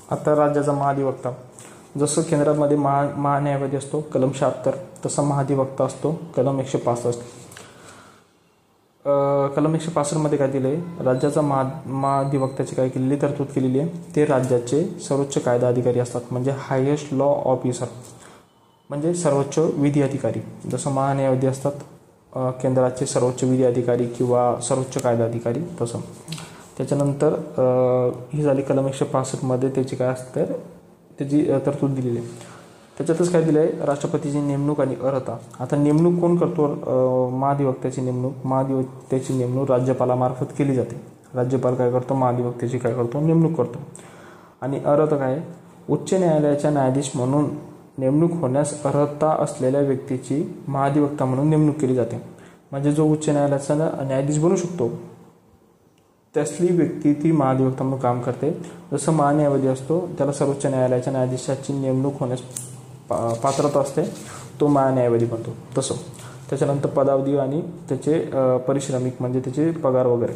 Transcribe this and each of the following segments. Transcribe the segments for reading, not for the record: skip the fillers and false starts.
आता राज्याचा महाधिवक्ता, जसं केंद्रामध्ये महान्यायवादी असतो कलम 76, तसा महाधिवक्ता असतो कलम 165. कलम 165 मध्ये काय दिलं आहे, राज्याचा महाधिवक्त्याची काय केलेली तरतूद केलेली आहे, ते राज्याचे सर्वोच्च कायदा अधिकारी असतात, म्हणजे हायेस्ट लॉ ऑफिसर, म्हणजे सर्वोच्च विधी अधिकारी. जसं महान्यायवादी असतात केंद्राचे सर्वोच्च विधी अधिकारी किंवा सर्वोच्च कायदा अधिकारी, तसं. त्याच्यानंतर ही झाली कलम 165 मध्ये त्याची काय असतं, त्याची तरतूद दिलेली आहे. त्याच्यातच काय दिलं आहे, राष्ट्रपतीची नेमणूक आणि अर्हता. आता नेमणूक कोण करतो, महाधिवक्त्याची नेमणूक राज्यपालामार्फत केली जाते. राज्यपाल काय करतो, महाधिवक्त्याची काय करतो, नेमणूक करतो. आणि अर्हता काय, उच्च न्यायालयाच्या न्यायाधीश म्हणून नेमणूक होण्यास अर्हता असलेल्या व्यक्तीची महाधिवक्ता म्हणून नेमणूक केली जाते. म्हणजे जो उच्च न्यायालयाचा न्यायाधीश बनू शकतो त्यासली व्यक्ती ती महाधिवक्ता म्हणून काम करते. जसं महान्यायवादी असतो त्याला सर्वोच्च न्यायालयाच्या न्यायाधीशाची नेमणूक होण्यास पात्रता असते, तो महान्यायवादी बनतो, तसं. त्याच्यानंतर पदावधी आणि त्याचे परिश्रमिक म्हणजे त्याचे पगार वगैरे.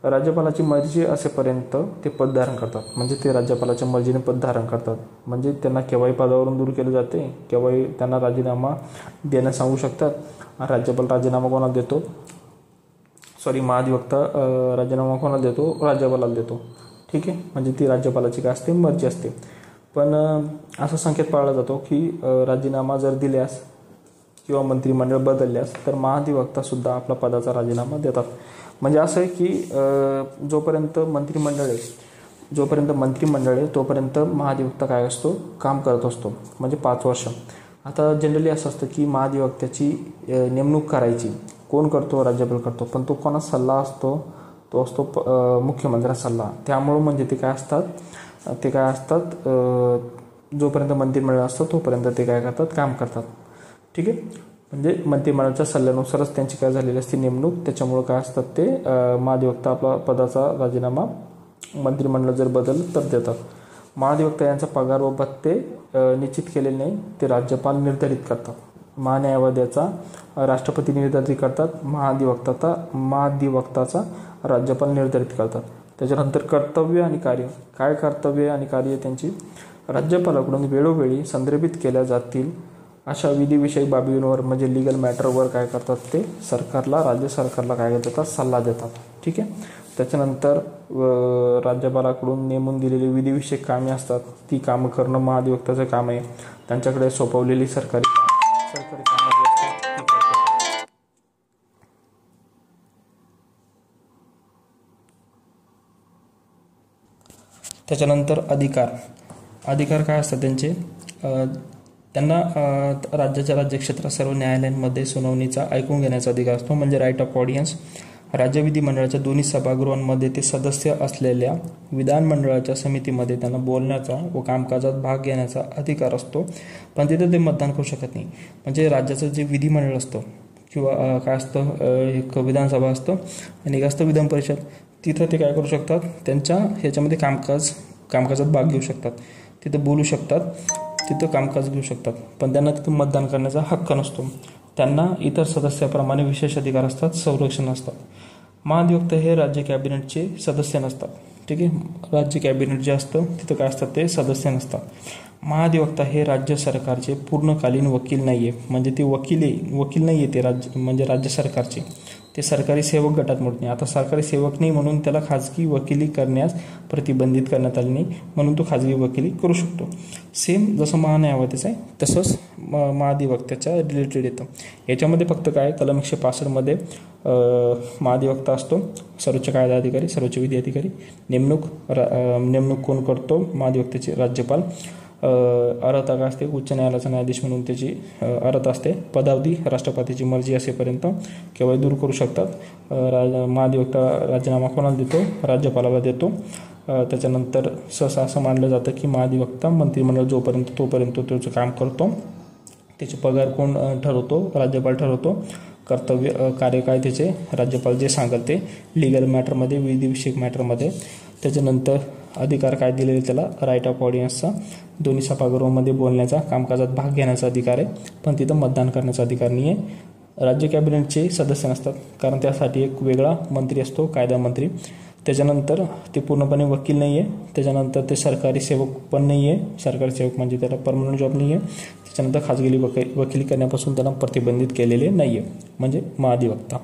राज्यपालाची मर्जी असेपर्यंत ते पद धारण करतात, म्हणजे ते राज्यपालाच्या मर्जीने पद धारण करतात. म्हणजे त्यांना केव्हाही पदावरून दूर केले जाते, केव्हाही त्यांना राजीनामा देण्यास सांगू शकतात. राज्यपाल राजीनामा कोणाला देतो, महाधिवक्ता राजीनामा कोणाला देतो, राज्यपालाला देतो. ठीक आहे, म्हणजे ती राज्यपालाची काय असते, मर्जी असते. पण असा संकेत पाळला जातो की राजीनामा जर दिल्यास किंवा मंत्रिमंडळ बदलल्यास तर महाधिवक्तासुद्धा आपला पदाचा राजीनामा देतात. म्हणजे असं आहे की जोपर्यंत मंत्रिमंडळ आहे तोपर्यंत महाधिवक्ता काय असतो, काम करत असतो, म्हणजे 5 वर्ष. आता जनरली असं असतं की महाधिवक्त्याची नेमणूक करायची कोण करतो, राज्यपाल करतो, पण तो कोणाचा सल्ला असतो, तो असतो मुख्यमंत्र्याचा सल्ला. त्यामुळं म्हणजे ते काय असतात जोपर्यंत मंत्रिमंडळ असतं तोपर्यंत ते काय करतात, काम करतात. ठीक आहे, म्हणजे मंत्रिमंडळाच्या सल्ल्यानुसारच त्यांची काय झालेली असते नेमणूक. त्याच्यामुळं काय असतात ते महाधिवक्ता आपला पदाचा राजीनामा मंत्रिमंडळ जर बदललं तर देतात. महाधिवक्ता यांचा पगार व भत्ते निश्चित केलेले नाही, ते राज्यपाल निर्धारित करतात. महान्यायवाद्याचा राष्ट्रपती निर्धारित करतात, महाधिवक्ताचा राज्यपाल निर्धारित करतात. त्याच्यानंतर कर्तव्य आणि कार्य. काय कर्तव्य आणि कार्य त्यांची, राज्यपालाकडून वेळोवेळी संदर्भित केल्या जातील अशा विधिविषयक बाबींवर म्हणजे लिगल मॅटरवर काय करतात ते राज्य सरकारला काय देतात, सल्ला देतात. ठीक आहे. त्याच्यानंतर राज्यपालाकडून नेमून दिलेली विधिविषयक कामे असतात, ती कामं करणं महाधिवक्ताचं काम आहे. त्यांच्याकडे सोपवलेली सरकारी कामं त्याच्यानंतर अधिकार काय असतात त्यांचे, त्यांना राज्याच्या राज्यक्षेत्रात सर्व न्यायालयांमध्ये सुनावणीचा ऐकून घेण्याचा अधिकार असतो, म्हणजे राईट ऑफ ऑडियन्स. राज्य विधिमंडळाच्या दोन्ही सभागृहांमध्ये ते सदस्य असलेल्या विधानमंडळाच्या समितीमध्ये त्यांना बोलण्याचा व कामकाजात भाग घेण्याचा अधिकार असतो, पण तिथे ते मतदान करू शकत नाही. म्हणजे राज्याचं जे विधिमंडळ असतं किंवा काय असतं, एक विधानसभा असतं आणि एक असतं विधान परिषद, तिथं ते काय करू शकतात, त्यांच्या ह्याच्यामध्ये कामकाजात भाग घेऊ शकतात, तिथं बोलू शकतात, तिथं कामकाज घेऊ शकतात, पण त्यांना तिथं मतदान करण्याचा हक्क नसतो. त्यांना इतर सदस्याप्रमाणे विशेष अधिकार असतात, संरक्षण असतात. महाधिवक्ता हे राज्य कॅबिनेटचे सदस्य नसतात. ठीक आहे, राज्य कॅबिनेट जे असतं तिथं काय असतात, ते सदस्य नसतात. महाधिवक्ता हे राज्य सरकारचे पूर्णकालीन वकील नाही आहे, म्हणजे ते वकील नाही आहे, ते राज्य सरकारचे, ते सरकारी सेवक गटात मोडत नाही. आता सरकारी सेवक नाही म्हणून त्याला खाजगी वकिली करण्यास प्रतिबंधित करण्यात आले नाही, म्हणून तो खाजगी वकिली करू शकतो. सेम जसं महान्यायवादीचं आहे तसंच महाधिवक्त्याच्या रिलेटेड येतं. याच्यामध्ये फक्त काय, कलम 165 मध्ये महाधिवक्ता असतो, सर्वोच्च कायदा अधिकारी, सर्वोच्च विधी अधिकारी. नेमणूक कोण करतो, महाधिवक्त्याचे राज्यपाल. अर्हता काय असते, उच्च न्यायालयाचा न्यायाधीश म्हणून त्याची अर्हता असते. पदावधी राष्ट्रपतीची मर्जी असेपर्यंत केव्हाही दूर करू शकतात. महाधिवक्ता राजीनामा कोणाला देतो, राज्यपालाला देतो. त्याच्यानंतर सहसा असं मानलं जातं की महाधिवक्ता मंत्रिमंडळ तोपर्यंत त्याचं काम करतो. त्याचे पगार कोण ठरवतो, राज्यपाल ठरवतो. कर्तव्य कार्य काय त्याचे, राज्यपाल जे सांगेल ते, लिगल मॅटरमध्ये, विधिविषयक मॅटरमध्ये. त्याच्यानंतर अधिकार काय दिलेले त्याला, राईट ऑफ ऑडियन्सचा, दोन्ही सभागृहामध्ये बोलण्याचा, कामकाजात भाग घेण्याचा अधिकार आहे, पण तिथं मतदान करण्याचा अधिकार नाही आहे. राज्य कॅबिनेटचे सदस्य नसतात, कारण त्यासाठी एक वेगळा मंत्री असतो, कायदा मंत्री. त्याच्यानंतर ते पूर्णपणे वकील नाही आहे. त्याच्यानंतर ते सरकारी सेवक पण नाही आहे. सरकारी सेवक म्हणजे त्याला परमनंट जॉब नाही आहे. त्याच्यानंतर खाजगी वकिली करण्यापासून त्याला प्रतिबंधित केलेले नाही आहे, म्हणजे महाधिवक्ता.